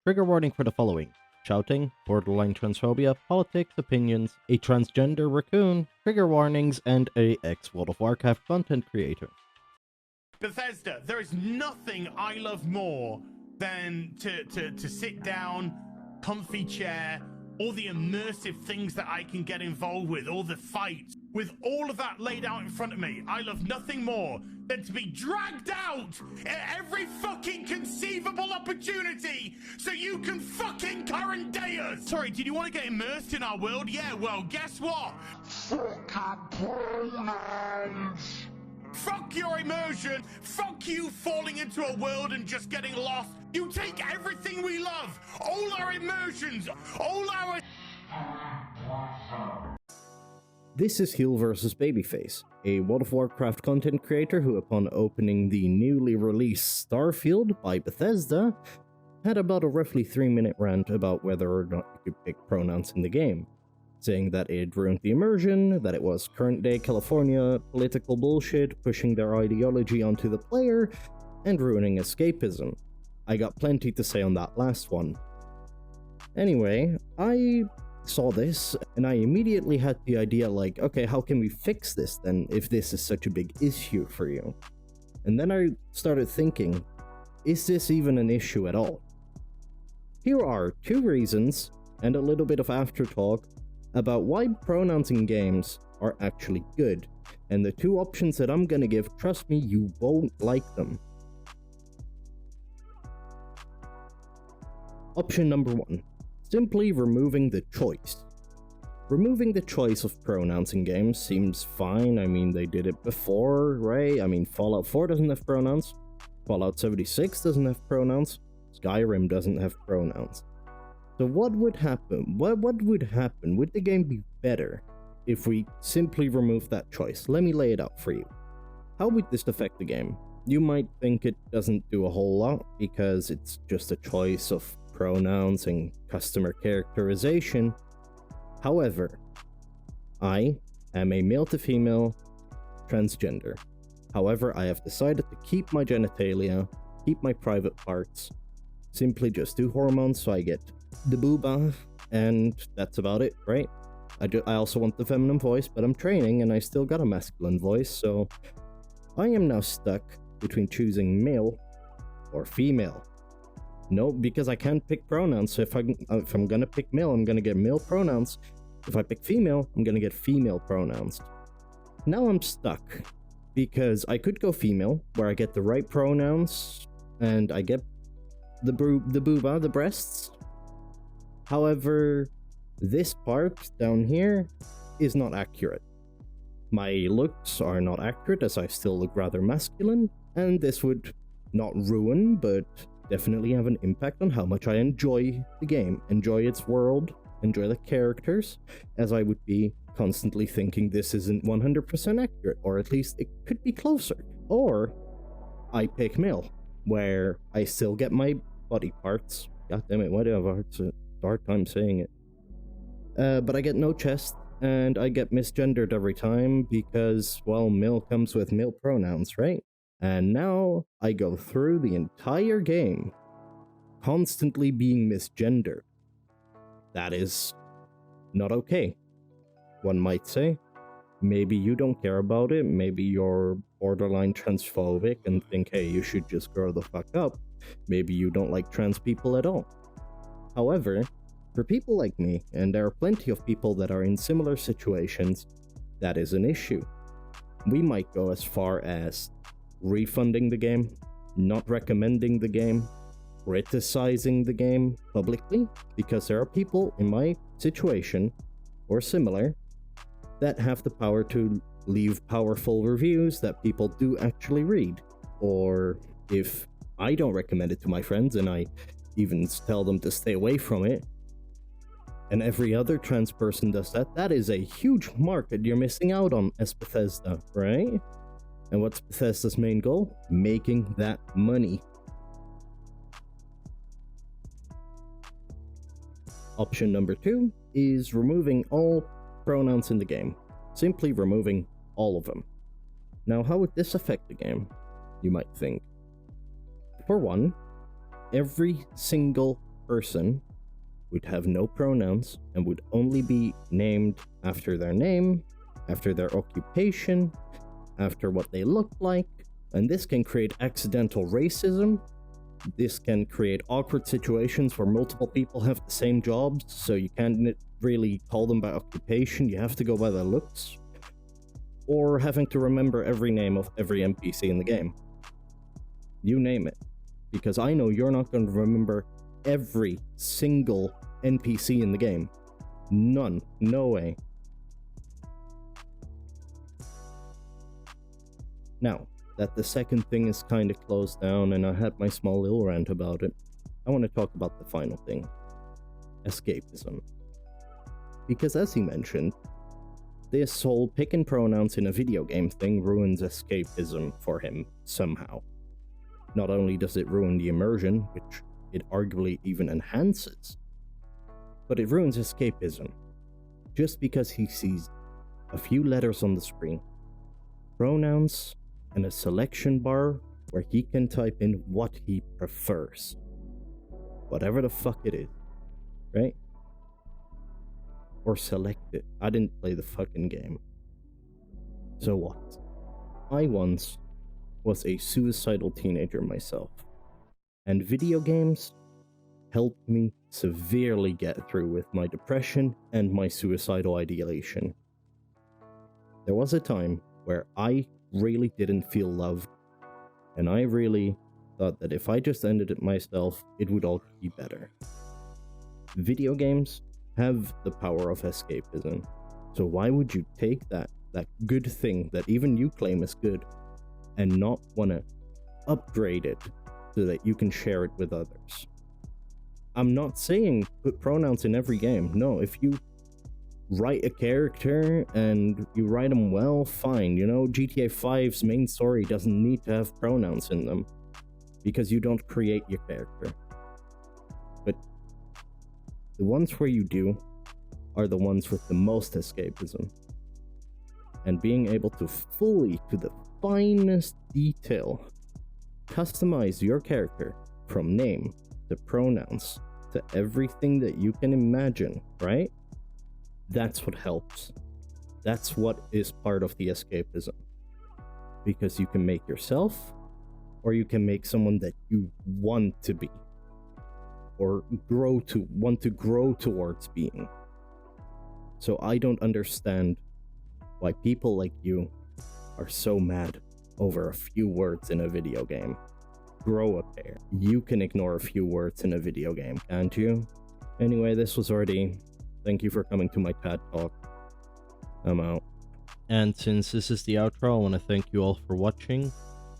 Trigger warning for the following: shouting, borderline transphobia, politics, opinions, a transgender raccoon, trigger warnings, and a ex-World of Warcraft content creator. Bethesda, there is nothing I love more than to sit down, comfy chair, all the immersive things that I can get involved with, all the fights. With all of that laid out in front of me, I love nothing more than to be dragged out at every fucking conceivable opportunity so you can fucking current day us. Sorry, did you want to get immersed in our world? Yeah, well, guess what? Fuck your immersion. Fuck you falling into a world and just getting lost. You take everything we love, all our immersions, all our... This is HeelvsBabyface, a World of Warcraft content creator who, upon opening the newly released Starfield by Bethesda, had about a roughly 3-minute rant about whether or not you could pick pronouns in the game, saying that it ruined the immersion, that it was current-day California political bullshit pushing their ideology onto the player, and ruining escapism. I got plenty to say on that last one. Anyway, I saw this, and I immediately had the idea like, okay, how can we fix this then, if this is such a big issue for you? And then I started thinking, is this even an issue at all? Here are 2 reasons, and a little bit of aftertalk, about why pronouns in games are actually good, and the 2 options that I'm gonna give, trust me, you won't like them. Option number 1. Simply removing the choice. Removing the choice of pronouns in games seems fine. I mean, they did it before, right? I mean, Fallout 4 doesn't have pronouns, Fallout 76 doesn't have pronouns, Skyrim doesn't have pronouns. So what would happen? What would happen? Would the game be better if we simply remove that choice? Let me lay it out for you. How would this affect the game? You might think it doesn't do a whole lot because it's just a choice of pronouns and customer characterization. However, I am a male to female transgender. However, I have decided to keep my genitalia, keep my private parts, simply just do hormones so I get the booba, and that's about it, right? I also want the feminine voice, but I'm training and I still got a masculine voice, so I am now stuck between choosing male or female. No, because I can't pick pronouns, so if I'm gonna pick male, I'm gonna get male pronouns. If I pick female, I'm gonna get female pronouns. Now I'm stuck, because I could go female, where I get the right pronouns, and I get the booba, the breasts. However, this part down here is not accurate. My looks are not accurate, as I still look rather masculine, and this would not ruin, but definitely have an impact on how much I enjoy the game, enjoy its world, enjoy the characters, as I would be constantly thinking this isn't 100% accurate, or at least it could be closer. Or I pick male, where I still get my body parts. God damn it, why do I have a hard time saying it? But I get no chest, and I get misgendered every time because, well, male comes with male pronouns, right? And now I go through the entire game constantly being misgendered. That is not okay. One might say, maybe you don't care about it, maybe you're borderline transphobic and think, hey, you should just grow the fuck up. Maybe you don't like trans people at all. However, for people like me, and there are plenty of people that are in similar situations, that is an issue. We might go as far as refunding the game, not recommending the game, criticizing the game publicly, because there are people in my situation, or similar, that have the power to leave powerful reviews that people do actually read. Or if I don't recommend it to my friends and I even tell them to stay away from it, and every other trans person does that, that is a huge market you're missing out on as Bethesda, right? And what's Bethesda's main goal? Making that money. Option number 2 is removing all pronouns in the game. Simply removing all of them. Now, how would this affect the game? You might think. For one, every single person would have no pronouns and would only be named after their name, after their occupation, after what they look like, and this can create accidental racism. This can create awkward situations where multiple people have the same jobs, so you can't really call them by occupation, you have to go by their looks. Or having to remember every name of every NPC in the game. You name it. Because I know you're not going to remember every single NPC in the game. None. No way. Now, that the second thing is kind of closed down and I had my small little rant about it, I want to talk about the final thing. Escapism. Because as he mentioned, this whole picking pronouns in a video game thing ruins escapism for him somehow. Not only does it ruin the immersion, which it arguably even enhances, but it ruins escapism. Just because he sees a few letters on the screen, pronouns, and a selection bar where he can type in what he prefers. Whatever the fuck it is, right? Or select it. I didn't play the fucking game. So what? I once was a suicidal teenager myself, and video games helped me severely get through with my depression and my suicidal ideation. There was a time where I really didn't feel loved, and I really thought that if I just ended it myself, it would all be better. Video games have the power of escapism, so why would you take that good thing that even you claim is good and not want to upgrade it so that you can share it with others? I'm not saying put pronouns in every game. No, if you write a character and you write them well, fine. You know, GTA 5's main story doesn't need to have pronouns in them because you don't create your character. But the ones where you do are the ones with the most escapism. And being able to fully, to the finest detail, customize your character from name to pronouns to everything that you can imagine, right? That's what helps. That's what is part of the escapism. Because you can make yourself, or you can make someone that you want to be, or want to grow towards being. So I don't understand why people like you are so mad over a few words in a video game. Grow a pair. You can ignore a few words in a video game, can't you? Anyway, this was Ardee. Thank you for coming to my TED Talk. I'm out. And since this is the outro, I want to thank you all for watching.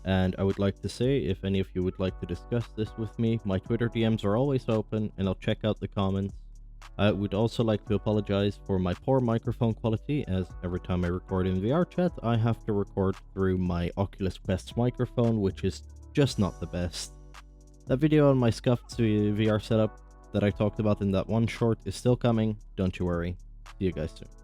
And I would like to say, if any of you would like to discuss this with me, my Twitter DMs are always open, and I'll check out the comments. I would also like to apologize for my poor microphone quality, as every time I record in VR chat, I have to record through my Oculus Quest microphone, which is just not the best. That video on my scuffed VR setup that I talked about in that one short is still coming, don't you worry. See you guys soon.